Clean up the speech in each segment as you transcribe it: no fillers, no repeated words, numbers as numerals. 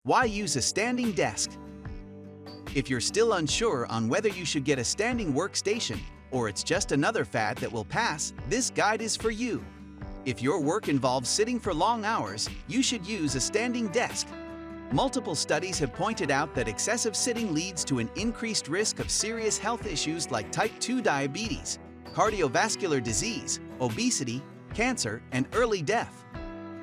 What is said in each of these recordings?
Why use a standing desk? If you're still unsure on whether you should get a standing workstation or it's just another fad that will pass, this guide is for you. If your work involves sitting for long hours, you should use a standing desk. Multiple studies have pointed out that excessive sitting leads to an increased risk of serious health issues like type 2 diabetes, cardiovascular disease, obesity, cancer, and early death.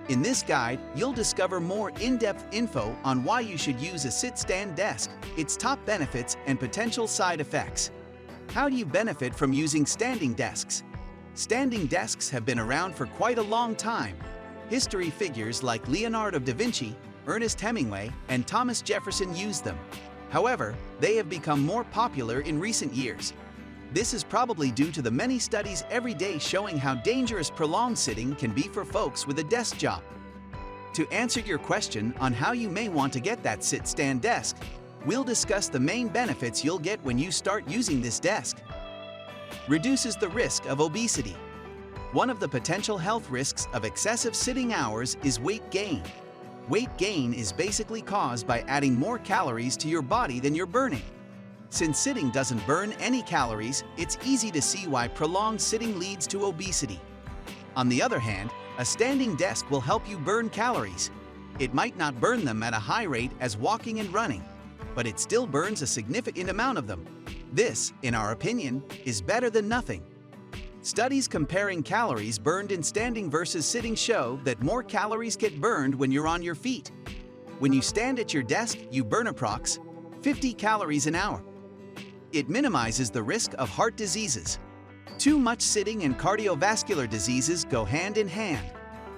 In this guide, you'll discover more in-depth info on why you should use a sit-stand desk, its top benefits and potential side effects. How do you benefit from using standing desks? Standing desks have been around for quite a long time. History figures like Leonardo da Vinci, Ernest Hemingway, and Thomas Jefferson used them. However, they have become more popular in recent years. This is probably due to the many studies every day showing how dangerous prolonged sitting can be for folks with a desk job. To answer your question on how you may want to get that sit-stand desk, we'll discuss the main benefits you'll get when you start using this desk. Reduces the risk of obesity. One of the potential health risks of excessive sitting hours is weight gain. Weight gain is basically caused by adding more calories to your body than you're burning. Since sitting doesn't burn any calories, it's easy to see why prolonged sitting leads to obesity. On the other hand, a standing desk will help you burn calories. It might not burn them at a high rate as walking and running, but it still burns a significant amount of them. This, in our opinion, is better than nothing. Studies comparing calories burned in standing versus sitting show that more calories get burned when you're on your feet. When you stand at your desk, you burn approx. 50 calories an hour. It minimizes the risk of heart diseases. Too much sitting and cardiovascular diseases go hand in hand.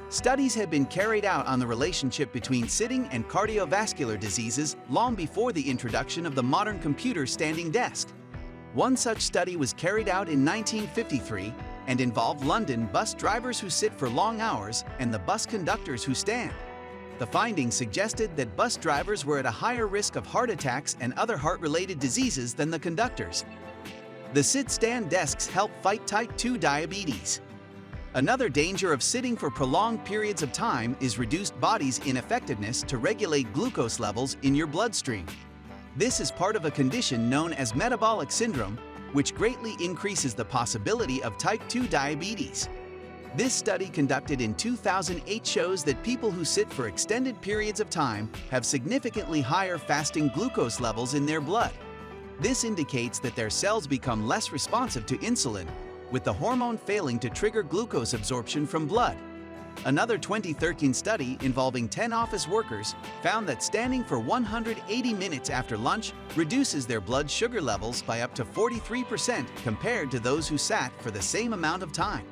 Studies have been carried out on the relationship between sitting and cardiovascular diseases long before the introduction of the modern computer standing desk. One such study was carried out in 1953 and involved London bus drivers who sit for long hours and the bus conductors who stand. The findings suggested that bus drivers were at a higher risk of heart attacks and other heart-related diseases than the conductors. The sit-stand desks help fight type 2 diabetes. Another danger of sitting for prolonged periods of time is reduced body's ineffectiveness to regulate glucose levels in your bloodstream. This is part of a condition known as metabolic syndrome, which greatly increases the possibility of type 2 diabetes. This study conducted in 2008 shows that people who sit for extended periods of time have significantly higher fasting glucose levels in their blood. This indicates that their cells become less responsive to insulin, with the hormone failing to trigger glucose absorption from blood. Another 2013 study involving 10 office workers found that standing for 180 minutes after lunch reduces their blood sugar levels by up to 43% compared to those who sat for the same amount of time.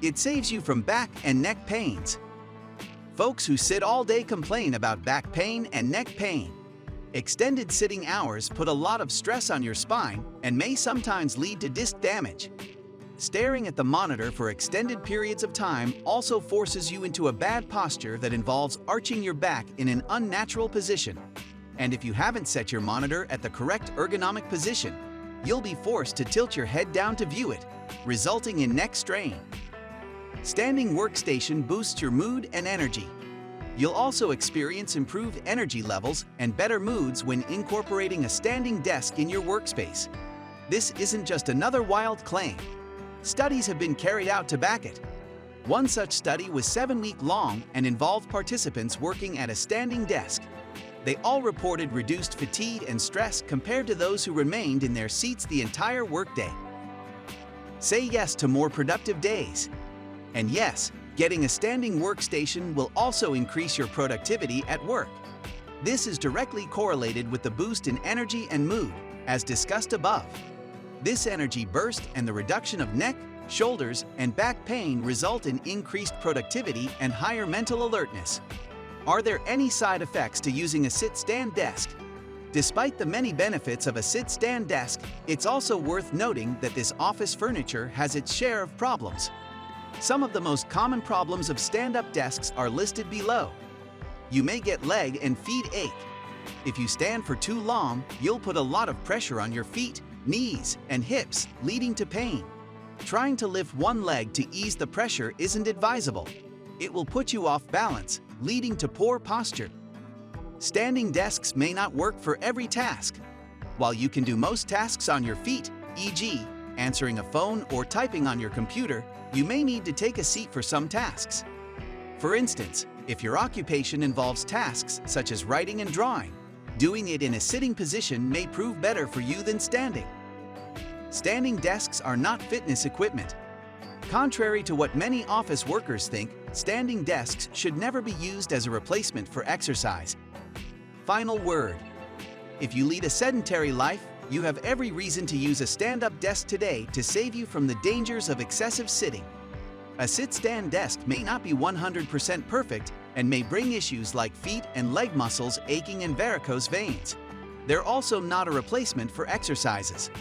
It saves you from back and neck pains. Folks who sit all day complain about back pain and neck pain. Extended sitting hours put a lot of stress on your spine and may sometimes lead to disc damage. Staring at the monitor for extended periods of time also forces you into a bad posture that involves arching your back in an unnatural position. And if you haven't set your monitor at the correct ergonomic position, you'll be forced to tilt your head down to view it, resulting in neck strain. Standing workstation boosts your mood and energy. You'll also experience improved energy levels and better moods when incorporating a standing desk in your workspace. This isn't just another wild claim. Studies have been carried out to back it. One such study was 7-week long and involved participants working at a standing desk. They all reported reduced fatigue and stress compared to those who remained in their seats the entire workday. Say yes to more productive days. And yes, getting a standing workstation will also increase your productivity at work. This is directly correlated with the boost in energy and mood, as discussed above. This energy burst and the reduction of neck, shoulders, and back pain result in increased productivity and higher mental alertness. Are there any side effects to using a sit-stand desk? Despite the many benefits of a sit-stand desk, it's also worth noting that this office furniture has its share of problems. Some of the most common problems of stand-up desks are listed below. You may get leg and feet ache. If you stand for too long, you'll put a lot of pressure on your feet, knees, and hips, leading to pain. Trying to lift one leg to ease the pressure isn't advisable. It will put you off balance, leading to poor posture. Standing desks may not work for every task. While you can do most tasks on your feet, e.g., answering a phone or typing on your computer, you may need to take a seat for some tasks. For instance, if your occupation involves tasks such as writing and drawing, doing it in a sitting position may prove better for you than standing. Standing desks are not fitness equipment. Contrary to what many office workers think, standing desks should never be used as a replacement for exercise. Final word. If you lead a sedentary life, you have every reason to use a stand-up desk today to save you from the dangers of excessive sitting. A sit-stand desk may not be 100% perfect and may bring issues like feet and leg muscles aching and varicose veins. They're also not a replacement for exercises.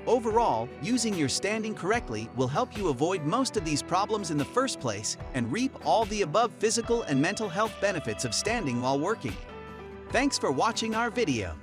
Overall, using your standing correctly will help you avoid most of these problems in the first place and reap all the above physical and mental health benefits of standing while working. Thanks for watching our video.